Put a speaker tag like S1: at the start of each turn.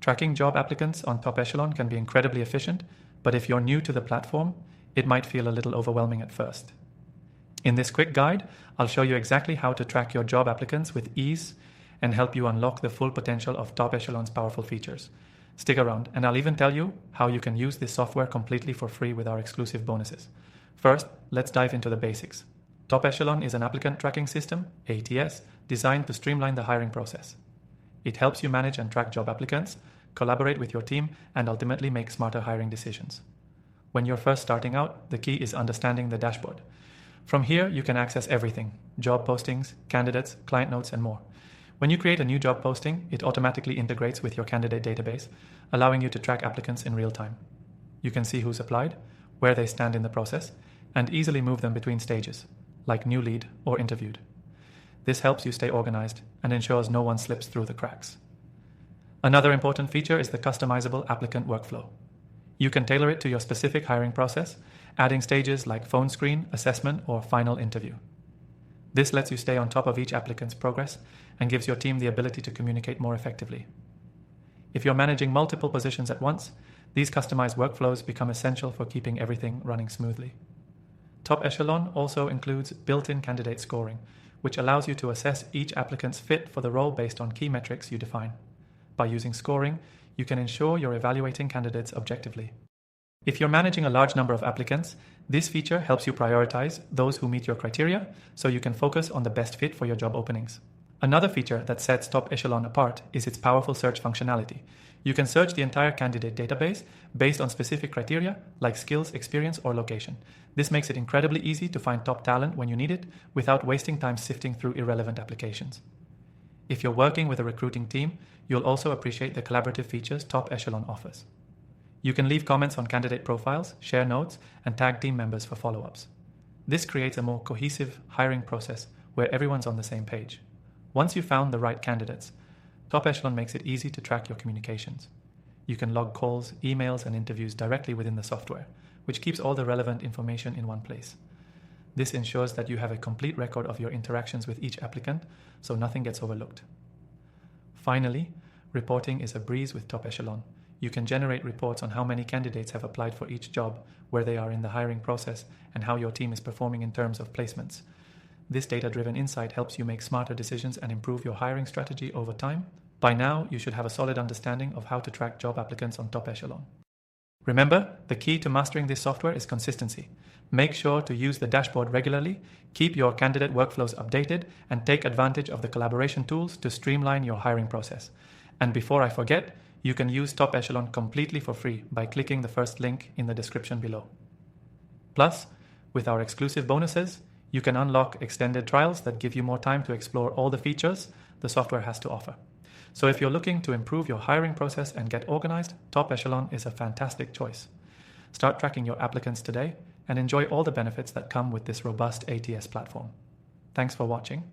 S1: Tracking job applicants on Top Echelon can be incredibly efficient, but if you're new to the platform, it might feel a little overwhelming at first. In this quick guide, I'll show you exactly how to track your job applicants with ease and help you unlock the full potential of Top Echelon's powerful features. Stick around, and I'll even tell you how you can use this software completely for free with our exclusive bonuses. First, let's dive into the basics. Top Echelon is an applicant tracking system, ATS, designed to streamline the hiring process. It helps you manage and track job applicants, collaborate with your team, and ultimately make smarter hiring decisions. When you're first starting out, the key is understanding the dashboard. From here, you can access everything: job postings, candidates, client notes, and more. When you create a new job posting, it automatically integrates with your candidate database, allowing you to track applicants in real time. You can see who's applied, where they stand in the process, and easily move them between stages, like new lead or interviewed. This helps you stay organized and ensures no one slips through the cracks. Another important feature is the customizable applicant workflow. You can tailor it to your specific hiring process, adding stages like phone screen, assessment, or final interview. This lets you stay on top of each applicant's progress and gives your team the ability to communicate more effectively. If you're managing multiple positions at once, these customized workflows become essential for keeping everything running smoothly. Top Echelon also includes built-in candidate scoring, which allows you to assess each applicant's fit for the role based on key metrics you define. By using scoring, you can ensure you're evaluating candidates objectively. If you're managing a large number of applicants, this feature helps you prioritize those who meet your criteria so you can focus on the best fit for your job openings. Another feature that sets Top Echelon apart is its powerful search functionality. You can search the entire candidate database based on specific criteria like skills, experience, or location. This makes it incredibly easy to find top talent when you need it without wasting time sifting through irrelevant applications. If you're working with a recruiting team, you'll also appreciate the collaborative features Top Echelon offers. You can leave comments on candidate profiles, share notes, and tag team members for follow-ups. This creates a more cohesive hiring process where everyone's on the same page. Once you've found the right candidates, Top Echelon makes it easy to track your communications. You can log calls, emails, and interviews directly within the software, which keeps all the relevant information in one place. This ensures that you have a complete record of your interactions with each applicant, so nothing gets overlooked. Finally, reporting is a breeze with Top Echelon. You can generate reports on how many candidates have applied for each job, where they are in the hiring process, and how your team is performing in terms of placements. This data-driven insight helps you make smarter decisions and improve your hiring strategy over time. By now, you should have a solid understanding of how to track job applicants on Top Echelon. Remember, the key to mastering this software is consistency. Make sure to use the dashboard regularly, keep your candidate workflows updated, and take advantage of the collaboration tools to streamline your hiring process. And before I forget, you can use Top Echelon completely for free by clicking the first link in the description below. Plus, with our exclusive bonuses, you can unlock extended trials that give you more time to explore all the features the software has to offer. So if you're looking to improve your hiring process and get organized, Top Echelon is a fantastic choice. Start tracking your applicants today and enjoy all the benefits that come with this robust ATS platform. Thanks for watching.